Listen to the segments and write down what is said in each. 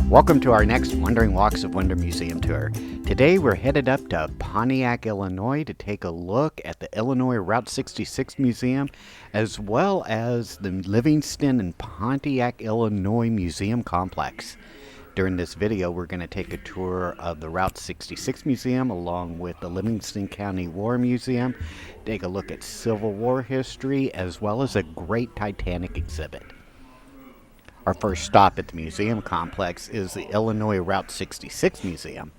Welcome to our next Wandering Walks of Wonder Museum tour. Today we're headed up to Pontiac, Illinois to take a look at the Illinois Route 66 Museum, as well as the Livingston and Pontiac, Illinois Museum Complex. During this video, we're going to take a tour of the Route 66 Museum along with the Livingston County War Museum, take a look at Civil War history, as well as a great Titanic exhibit. Our first stop at the museum complex is the Illinois Route 66 Museum.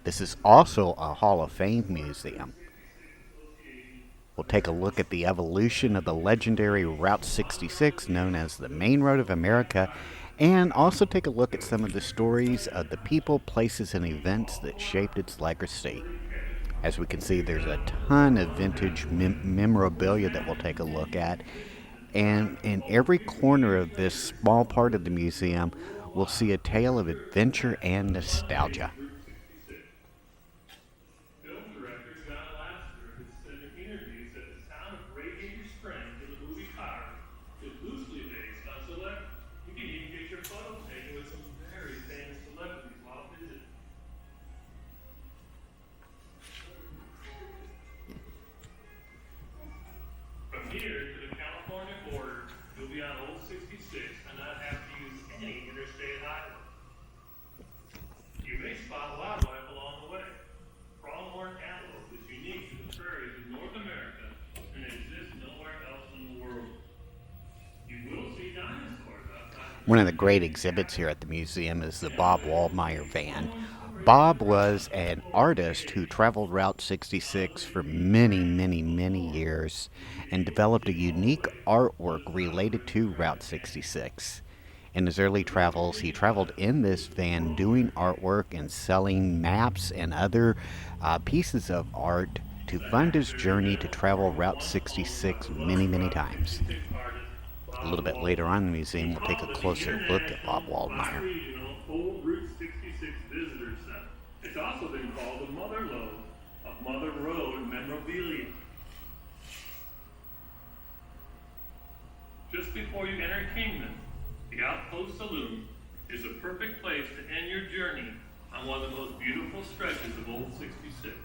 This is also a Hall of Fame museum. We'll take a look at the evolution of the legendary Route 66, known as the Main Road of America, and also take a look at some of the stories of the people, places, and events that shaped its legacy. As we can see, there's a ton of vintage memorabilia that we'll take a look at. And in every corner of this small part of the museum, we'll see a tale of adventure and nostalgia. Film director John Lasseter has said in interviews that the town of Radiator Springs in the movie Cars is loosely based on celebrities. You can even get your photo taken with some very famous celebrities while visiting. From here to the California border, you'll be on Old 66 and not have to use any interstate highway. You may spot wildlife along the way. Pronghorn antelope is unique to the prairies of North America and exists nowhere else in the world. You will see dinosaurs outside. One of the great exhibits here at the museum is the Bob Waldmire van. Bob was an artist who traveled Route 66 for many years and developed a unique artwork related to Route 66. In his early travels, he traveled in this van doing artwork and selling maps and other pieces of art to fund his journey to travel Route 66 many times. A little bit later on in the museum, we'll take a closer look at Bob Waldmire. Old Route 66 Visitor Center. It's also been called the Mother Lode of Mother Road memorabilia. Just before you enter Kingman, the Outpost Saloon is a perfect place to end your journey on one of the most beautiful stretches of Old 66.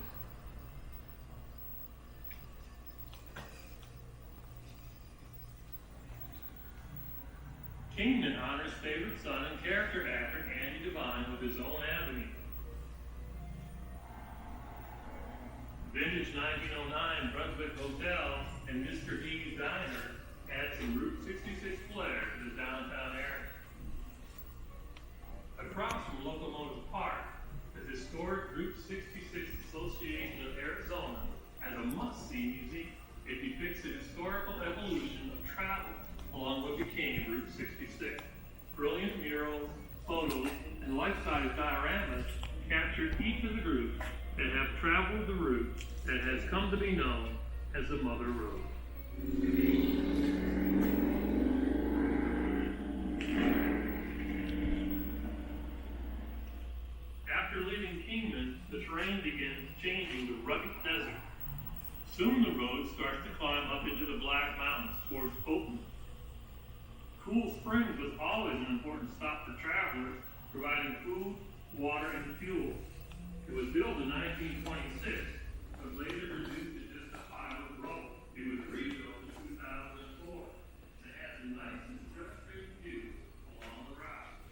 Kingman honors favorite son and character actor Andy Devine with his own avenue. Vintage 1909 Brunswick Hotel and Mr. E's Diner add some Route 66 flair to the downtown area. Across from Locomotive Park, the historic Route 66 Association of Arizona has a must-see museum. It depicts the historical evolution of travel along what became Route 66. Brilliant murals, photos, and life-size dioramas capture each of the groups that have traveled the route that has come to be known as the Mother Road. After leaving Kingman, the terrain begins changing to rugged desert. Soon the road starts to climb up into the Black Mountains towards Oakland. Cool Springs was always an important stop for travelers, providing food, water, and fuel. It was built in 1926, but later reduced to just a pilot road. It was rebuilt in 2004 and has a nice and strip-straight view along the route.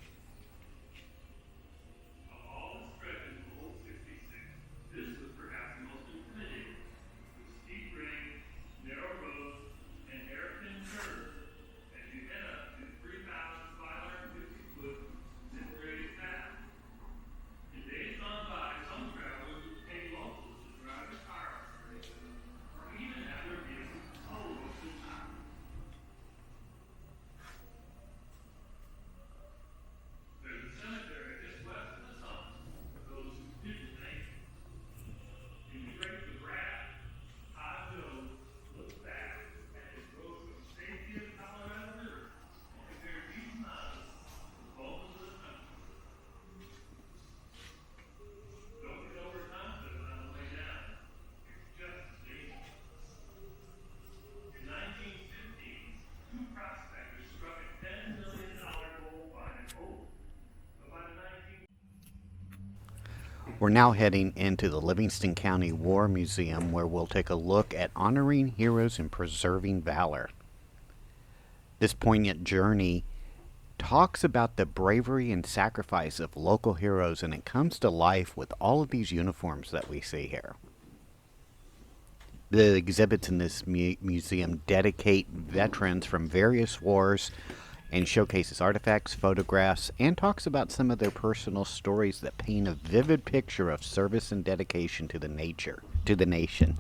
Of all the stretches of Old 66, this was perhaps the most intimidating, with steep grades, narrow roads, and hairpin curves as you head up to 3,550-foot zip-graded path. In days gone by, some travelers would take locals to drive the car. We're now heading into the Livingston County War Museum, where we'll take a look at honoring heroes and preserving valor. This poignant journey talks about the bravery and sacrifice of local heroes, and it comes to life with all of these uniforms that we see here. The exhibits in this museum dedicate veterans from various wars and showcases artifacts, photographs, and talks about some of their personal stories that paint a vivid picture of service and dedication to the nation.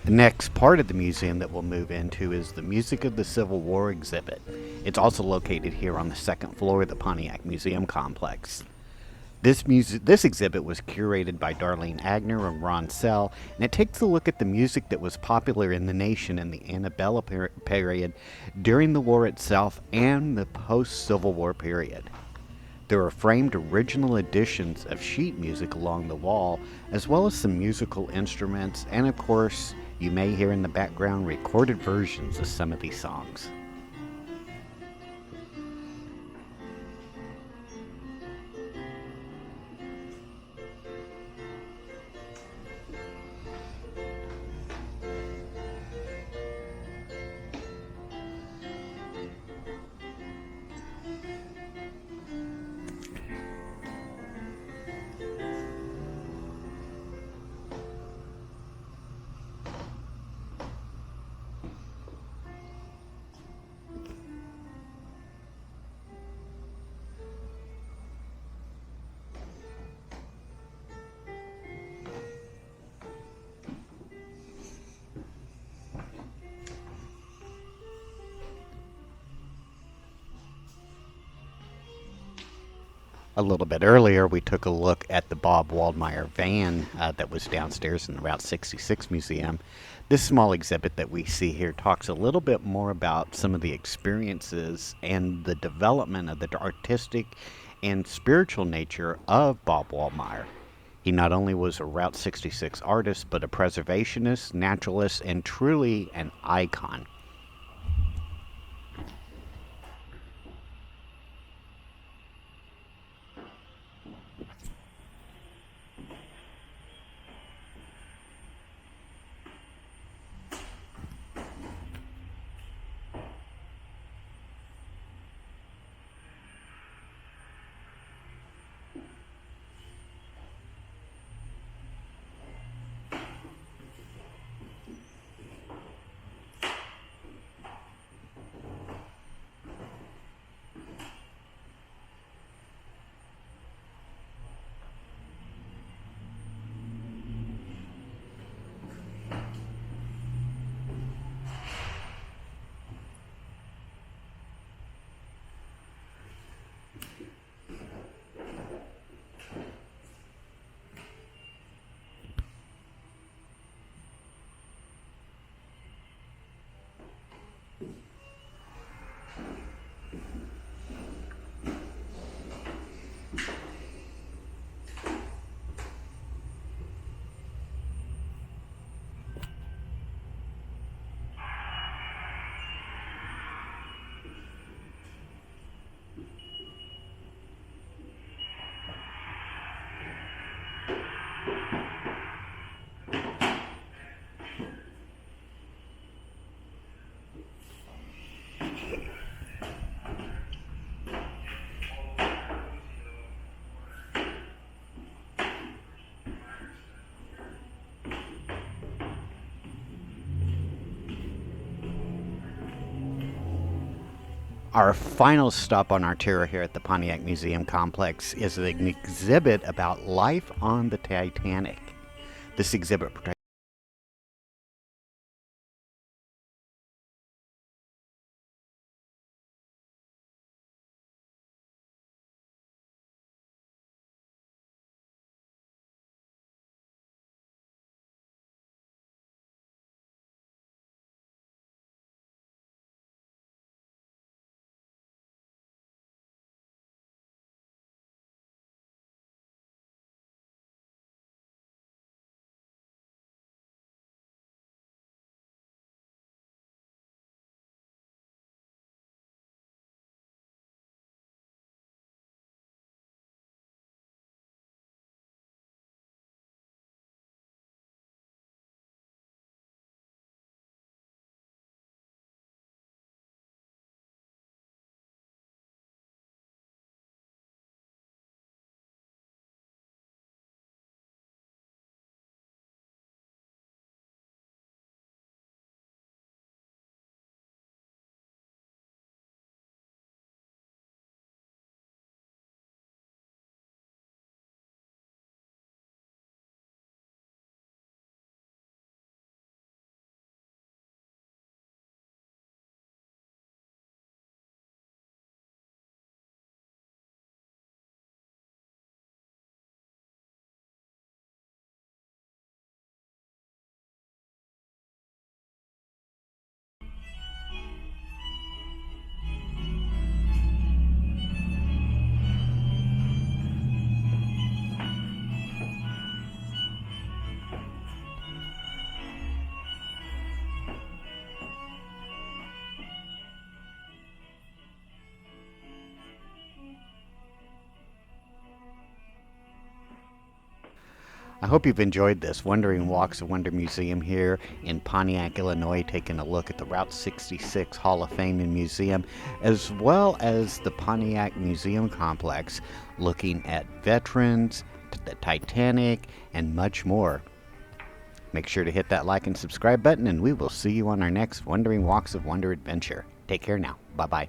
The next part of the museum that we'll move into is the Music of the Civil War exhibit. It's also located here on the second floor of the Pontiac Museum Complex. This exhibit was curated by Darlene Agner and Ron Sell, and it takes a look at the music that was popular in the nation in the antebellum period, during the war itself, and the post-Civil War period. There are framed original editions of sheet music along the wall, as well as some musical instruments, and of course, you may hear in the background recorded versions of some of these songs. A little bit earlier, we took a look at the Bob Waldmire van that was downstairs in the Route 66 Museum. This small exhibit that we see here talks a little bit more about some of the experiences and the development of the artistic and spiritual nature of Bob Waldmire. He not only was a Route 66 artist, but a preservationist, naturalist, and truly an icon. Our final stop on our tour here at the Pontiac Museum Complex is an exhibit about life on the Titanic. This exhibit I hope you've enjoyed this Wandering Walks of Wonder Museum here in Pontiac, Illinois, taking a look at the Route 66 Hall of Fame and Museum, as well as the Pontiac Museum Complex, looking at veterans, the Titanic, and much more. Make sure to hit that like and subscribe button, and we will see you on our next Wandering Walks of Wonder adventure. Take care now. Bye-bye.